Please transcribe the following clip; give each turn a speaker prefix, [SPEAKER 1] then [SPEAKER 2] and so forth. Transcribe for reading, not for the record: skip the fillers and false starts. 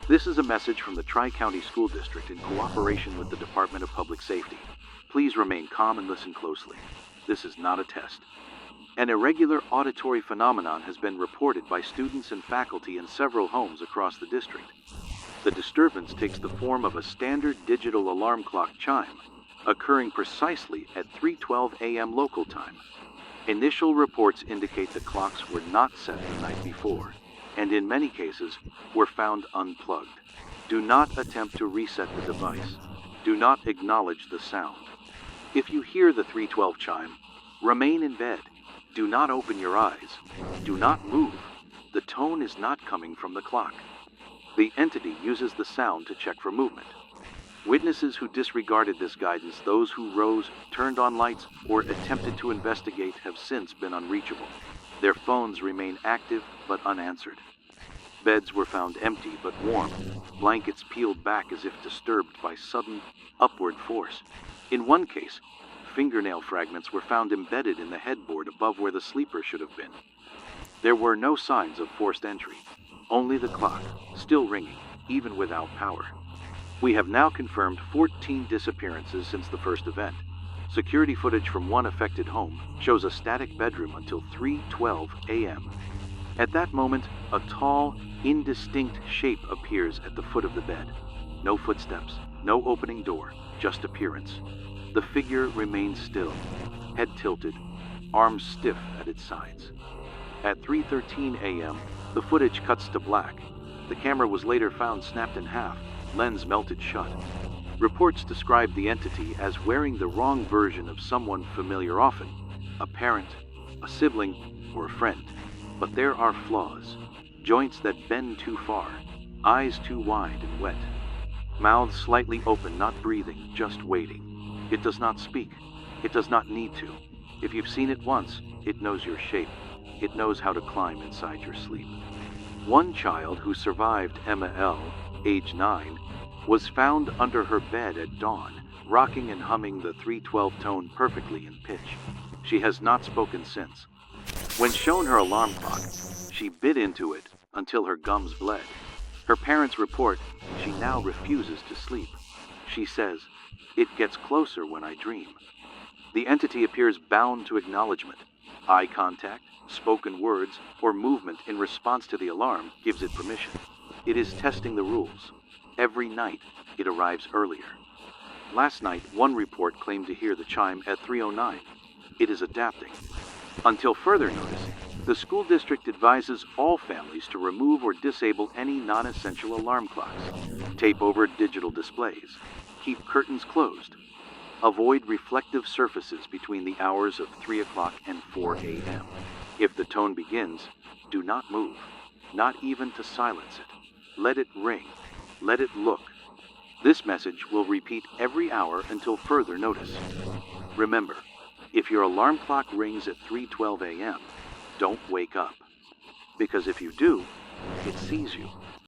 [SPEAKER 1] This is a message from the Tri-County School District in cooperation with the Department of Public Safety. Please remain calm and listen closely. This is not a test. An irregular auditory phenomenon has been reported by students and faculty in several homes across the district. The disturbance takes the form of a standard digital alarm clock chime, occurring precisely at 3:12 a.m. local time. Initial reports indicate the clocks were not set the night before, and in many cases were found unplugged. Do not attempt to reset the device. Do not acknowledge the sound. If you hear the 3:12 chime, remain in bed. Do not open your eyes. Do not move. The tone is not coming from the clock. The entity uses the sound to check for movement. Witnesses who disregarded this guidance, those who rose, turned on lights, or attempted to investigate have since been unreachable. Their phones remain active but unanswered. Beds were found empty but warm, blankets peeled back as if disturbed by sudden, upward force. In one case, fingernail fragments were found embedded in the headboard above where the sleeper should have been. There were no signs of forced entry, only the clock, still ringing, even without power. We have now confirmed 14 disappearances since the first event. Security footage from one affected home shows a static bedroom until 3:12 a.m. At that moment, a tall, indistinct shape appears at the foot of the bed. No footsteps, no opening door, just appearance. The figure remains still, head tilted, arms stiff at its sides. At 3:13 a.m., the footage cuts to black. The camera was later found snapped in half, lens melted shut. Reports describe the entity as wearing the wrong version of someone familiar often, a parent, a sibling, or a friend. But there are flaws. Joints that bend too far, eyes too wide and wet, mouth slightly open, not breathing, just waiting. It does not speak. It does not need to. If you've seen it once, it knows your shape. It knows how to climb inside your sleep. One child who survived, Emma L., age 9, was found under her bed at dawn, rocking and humming the 3:12 tone perfectly in pitch. She has not spoken since. When shown her alarm clock, she bit into it until her gums bled. Her parents report she now refuses to sleep. She says, "It gets closer when I dream." The entity appears bound to acknowledgement. Eye contact, spoken words, or movement in response to the alarm gives it permission. It is testing the rules. Every night, it arrives earlier. Last night, one report claimed to hear the chime at 3:09. It is adapting. Until further notice, the school district advises all families to remove or disable any non-essential alarm clocks. Tape over digital displays. Keep curtains closed. Avoid reflective surfaces between the hours of 3 o'clock and 4 a.m. If the tone begins, do not move, not even to silence it. Let it ring. Let it look. This message will repeat every hour until further notice. Remember, if your alarm clock rings at 3:12 a.m., don't wake up. Because if you do, it sees you.